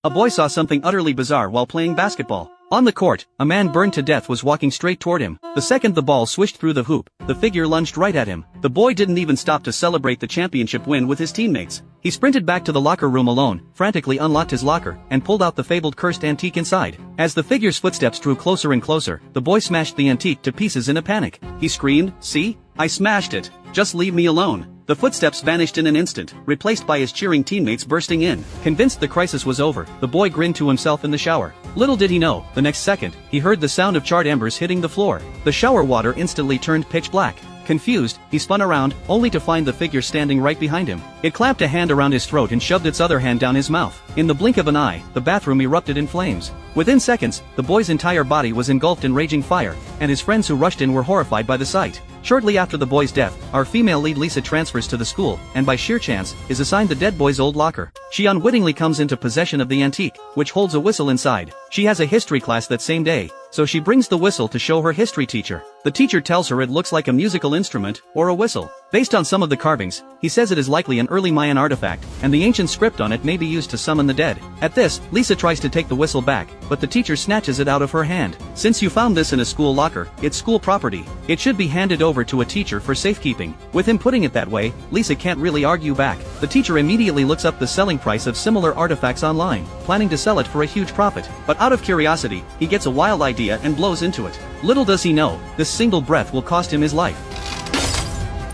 A boy saw something utterly bizarre while playing basketball. On the court, a man burned to death was walking straight toward him. The second the ball swished through the hoop, the figure lunged right at him. The boy didn't even stop to celebrate the championship win with his teammates. He sprinted back to the locker room alone, frantically unlocked his locker, and pulled out the fabled cursed antique inside. As the figure's footsteps drew closer and closer, the boy smashed the antique to pieces in a panic. He screamed, "See? I smashed it. Just leave me alone." The footsteps vanished in an instant, replaced by his cheering teammates bursting in. Convinced the crisis was over, the boy grinned to himself in the shower. Little did he know, the next second, he heard the sound of charred embers hitting the floor. The shower water instantly turned pitch black. Confused, he spun around, only to find the figure standing right behind him. It clamped a hand around his throat and shoved its other hand down his mouth. In the blink of an eye, the bathroom erupted in flames. Within seconds, the boy's entire body was engulfed in raging fire, and his friends who rushed in were horrified by the sight. Shortly after the boy's death, our female lead Lisa transfers to the school, and by sheer chance, is assigned the dead boy's old locker. She unwittingly comes into possession of the antique, which holds a whistle inside. She has a history class that same day, so she brings the whistle to show her history teacher. The teacher tells her it looks like a musical instrument, or a whistle. Based on some of the carvings, he says it is likely an early Mayan artifact, and the ancient script on it may be used to summon the dead. At this, Lisa tries to take the whistle back, but the teacher snatches it out of her hand. "Since you found this in a school locker, it's school property. It should be handed over to a teacher for safekeeping." With him putting it that way, Lisa can't really argue back. The teacher immediately looks up the selling price of similar artifacts online, planning to sell it for a huge profit. But out of curiosity, he gets a wild idea and blows into it. Little does he know, this single breath will cost him his life.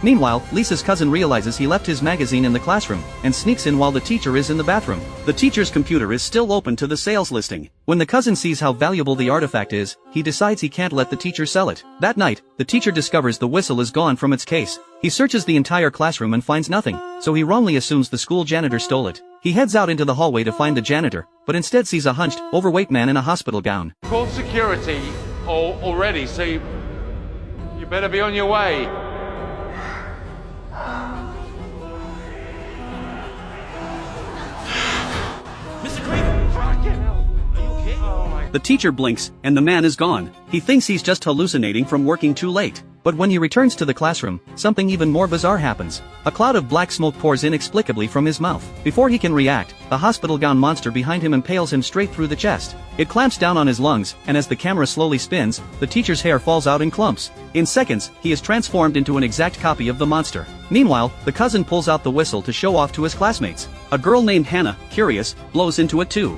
Meanwhile, Lisa's cousin realizes he left his magazine in the classroom, and sneaks in while the teacher is in the bathroom. The teacher's computer is still open to the sales listing. When the cousin sees how valuable the artifact is, he decides he can't let the teacher sell it. That night, the teacher discovers the whistle is gone from its case. He searches the entire classroom and finds nothing, so he wrongly assumes the school janitor stole it. He heads out into the hallway to find the janitor, but instead sees a hunched, overweight man in a hospital gown. Called security already, so you better be on your way. The teacher blinks, and the man is gone. He thinks he's just hallucinating from working too late. But when he returns to the classroom, something even more bizarre happens. A cloud of black smoke pours inexplicably from his mouth. Before he can react, the hospital gown monster behind him impales him straight through the chest. It clamps down on his lungs, and as the camera slowly spins, the teacher's hair falls out in clumps. In seconds, he is transformed into an exact copy of the monster. Meanwhile, the cousin pulls out the whistle to show off to his classmates. A girl named Hannah, curious, blows into it too.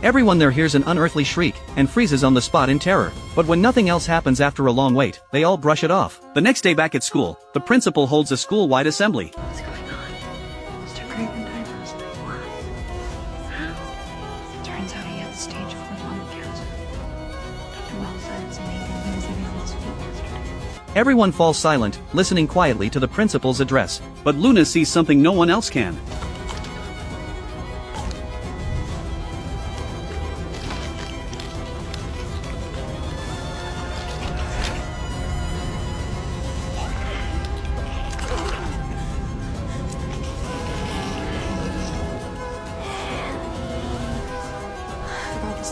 Everyone there hears an unearthly shriek, and freezes on the spot in terror. But when nothing else happens after a long wait, they all brush it off. The next day back at school, the principal holds a school-wide assembly. What's going on? Mr. Craven died last night. Why? How? Turns out he had stage 4 lung cancer. Dr. Wells said it's amazing he was even on his feet yesterday. Everyone falls silent, listening quietly to the principal's address. But Luna sees something no one else can.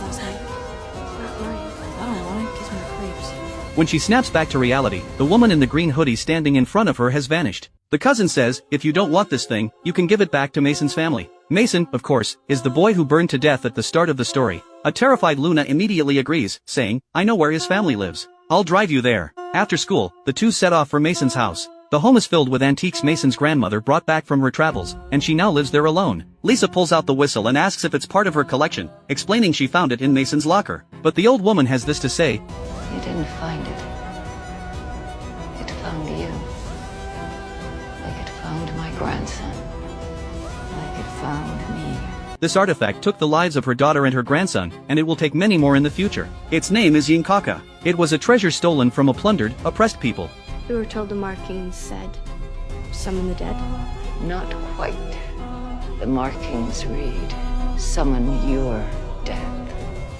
Last night. It's not right. I don't want it. It gives me the creeps. When she snaps back to reality, the woman in the green hoodie standing in front of her has vanished. The cousin says, if you don't want this thing, you can give it back to Mason's family. Mason, of course, is the boy who burned to death at the start of the story. A terrified Luna immediately agrees, saying, I know where his family lives. I'll drive you there. After school, the two set off for Mason's house. The home is filled with antiques Mason's grandmother brought back from her travels, and she now lives there alone. Lisa pulls out the whistle and asks if it's part of her collection, explaining she found it in Mason's locker. But the old woman has this to say. You didn't find it. It found you. Like it found my grandson. Like it found me. This artifact took the lives of her daughter and her grandson, and it will take many more in the future. Its name is Yinkaka. It was a treasure stolen from a plundered, oppressed people. We were told the markings said, summon the dead. Not quite. The markings read, summon your death.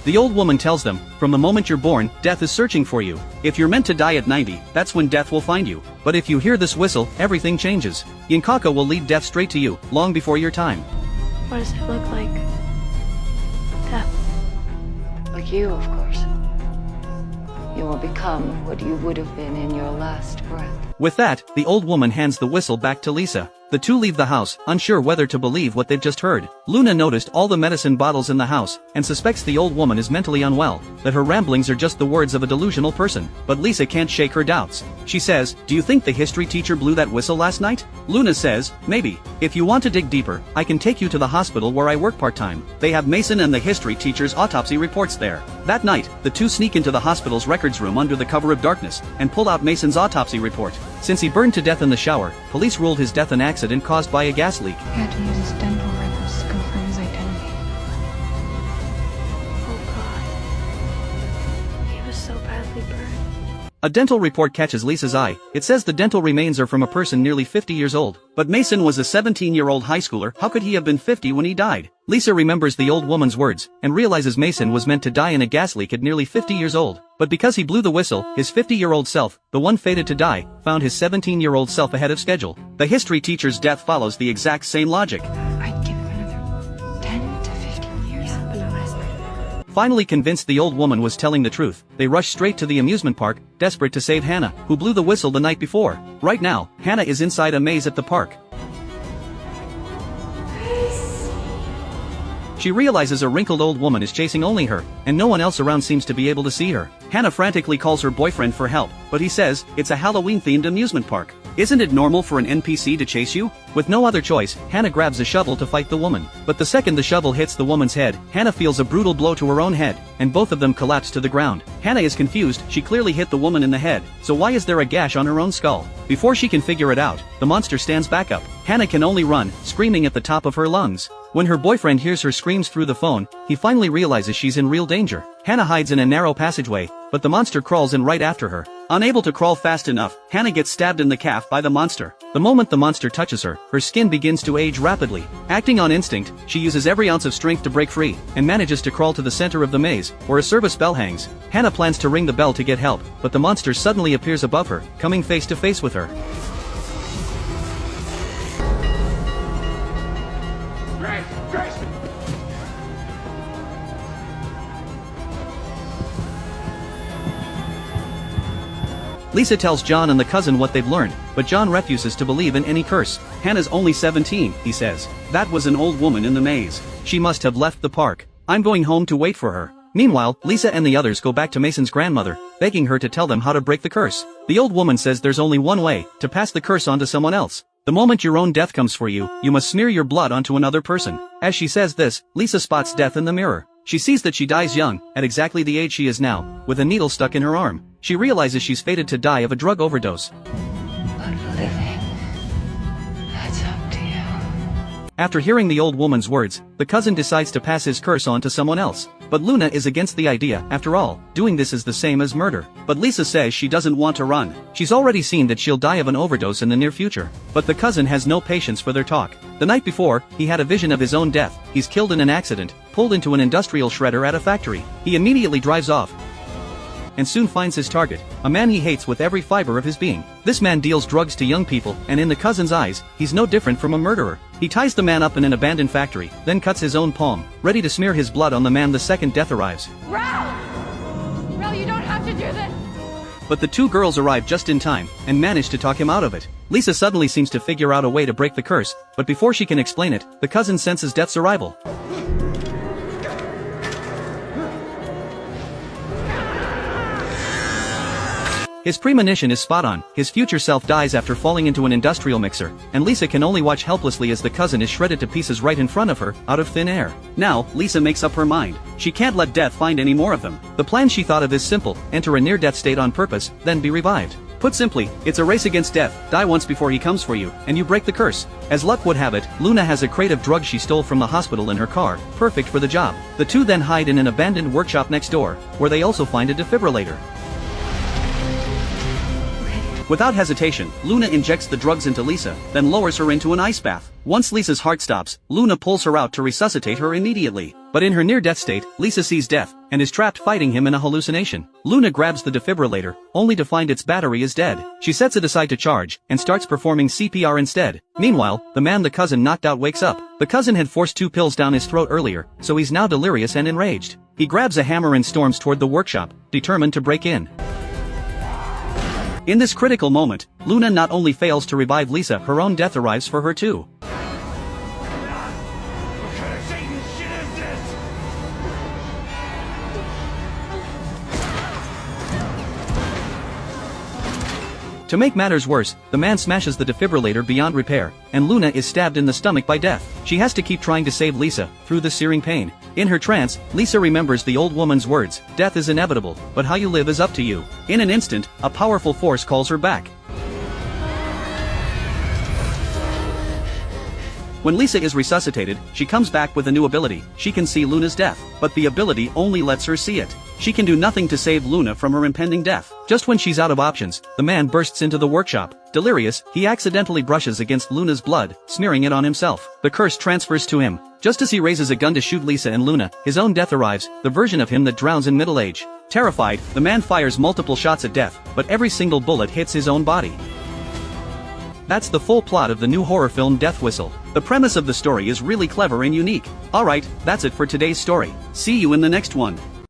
The old woman tells them, from the moment you're born, death is searching for you. If you're meant to die at 90, that's when death will find you. But if you hear this whistle, everything changes. Yinkaka will lead death straight to you, long before your time. What does it look like? Death. Like you, of course. You will become what you would have been in your last breath. With that, the old woman hands the whistle back to Lisa. The two leave the house, unsure whether to believe what they've just heard. Luna noticed all the medicine bottles in the house, and suspects the old woman is mentally unwell, that her ramblings are just the words of a delusional person. But Lisa can't shake her doubts. She says, "Do you think the history teacher blew that whistle last night?" Luna says, "Maybe. If you want to dig deeper, I can take you to the hospital where I work part-time. They have Mason and the history teacher's autopsy reports there." That night, the two sneak into the hospital's records room under the cover of darkness, and pull out Mason's autopsy report. Since he burned to death in the shower, police ruled his death an accident caused by a gas leak. He had to use his dental records to confirm his identity. Oh God. He was so badly burned. A dental report catches Lisa's eye. It says the dental remains are from a person nearly 50 years old. But Mason was a 17-year-old high schooler. How could he have been 50 when he died? Lisa remembers the old woman's words, and realizes Mason was meant to die in a gas leak at nearly 50 years old. But because he blew the whistle, his 50-year-old self, the one fated to die, found his 17-year-old self ahead of schedule. The history teacher's death follows the exact same logic. I'd give him another 10 to 15 years. Yeah, but not as many. Finally convinced the old woman was telling the truth, they rush straight to the amusement park, desperate to save Hannah, who blew the whistle the night before. Right now, Hannah is inside a maze at the park. She realizes a wrinkled old woman is chasing only her, and no one else around seems to be able to see her. Hannah frantically calls her boyfriend for help, but he says, it's a Halloween-themed amusement park. Isn't it normal for an NPC to chase you? With no other choice, Hannah grabs a shovel to fight the woman. But the second the shovel hits the woman's head, Hannah feels a brutal blow to her own head, and both of them collapse to the ground. Hannah is confused, she clearly hit the woman in the head, so why is there a gash on her own skull? Before she can figure it out, the monster stands back up. Hannah can only run, screaming at the top of her lungs. When her boyfriend hears her screams through the phone, he finally realizes she's in real danger. Hannah hides in a narrow passageway, but the monster crawls in right after her. Unable to crawl fast enough, Hannah gets stabbed in the calf by the monster. The moment the monster touches her, her skin begins to age rapidly. Acting on instinct, she uses every ounce of strength to break free, and manages to crawl to the center of the maze, where a service bell hangs. Hannah plans to ring the bell to get help, but the monster suddenly appears above her, coming face to face with her. Grace! Lisa tells John and the cousin what they've learned, but John refuses to believe in any curse. Hannah's only 17, he says. That was an old woman in the maze. She must have left the park. I'm going home to wait for her. Meanwhile, Lisa and the others go back to Mason's grandmother, begging her to tell them how to break the curse. The old woman says there's only one way, to pass the curse on to someone else. The moment your own death comes for you, you must smear your blood onto another person. As she says this, Lisa spots death in the mirror. She sees that she dies young, at exactly the age she is now, with a needle stuck in her arm. She realizes she's fated to die of a drug overdose. But living, that's up to you. After hearing the old woman's words, the cousin decides to pass his curse on to someone else. But Luna is against the idea. After all, doing this is the same as murder. But Lisa says she doesn't want to run. She's already seen that she'll die of an overdose in the near future. But the cousin has no patience for their talk. The night before, he had a vision of his own death. He's killed in an accident, pulled into an industrial shredder at a factory. He immediately drives off and soon finds his target, a man he hates with every fiber of his being. This man deals drugs to young people, and in the cousin's eyes, he's no different from a murderer. He ties the man up in an abandoned factory, then cuts his own palm, ready to smear his blood on the man the second death arrives. Ralph! Ralph, you don't have to do this! But the two girls arrive just in time, and manage to talk him out of it. Lisa suddenly seems to figure out a way to break the curse, but before she can explain it, the cousin senses death's arrival. His premonition is spot on. His future self dies after falling into an industrial mixer, and Lisa can only watch helplessly as the cousin is shredded to pieces right in front of her, out of thin air. Now, Lisa makes up her mind. She can't let death find any more of them. The plan she thought of is simple: enter a near-death state on purpose, then be revived. Put simply, it's a race against death. Die once before he comes for you, and you break the curse. As luck would have it, Luna has a crate of drugs she stole from the hospital in her car, perfect for the job. The two then hide in an abandoned workshop next door, where they also find a defibrillator. Without hesitation, Luna injects the drugs into Lisa, then lowers her into an ice bath. Once Lisa's heart stops, Luna pulls her out to resuscitate her immediately. But in her near-death state, Lisa sees death, and is trapped fighting him in a hallucination. Luna grabs the defibrillator, only to find its battery is dead. She sets it aside to charge, and starts performing CPR instead. Meanwhile, the man the cousin knocked out wakes up. The cousin had forced 2 pills down his throat earlier, so he's now delirious and enraged. He grabs a hammer and storms toward the workshop, determined to break in. In this critical moment, Luna not only fails to revive Lisa, her own death arrives for her too. To make matters worse, the man smashes the defibrillator beyond repair, and Luna is stabbed in the stomach by death. She has to keep trying to save Lisa, through the searing pain. In her trance, Lisa remembers the old woman's words, "Death is inevitable, but how you live is up to you." In an instant, a powerful force calls her back. When Lisa is resuscitated, she comes back with a new ability. She can see Luna's death, but the ability only lets her see it. She can do nothing to save Luna from her impending death. Just when she's out of options, the man bursts into the workshop. Delirious, he accidentally brushes against Luna's blood, smearing it on himself. The curse transfers to him. Just as he raises a gun to shoot Lisa and Luna, his own death arrives, the version of him that drowns in middle age. Terrified, the man fires multiple shots at death, but every single bullet hits his own body. That's the full plot of the new horror film Death Whistle. The premise of the story is really clever and unique. Alright, that's it for today's story. See you in the next one.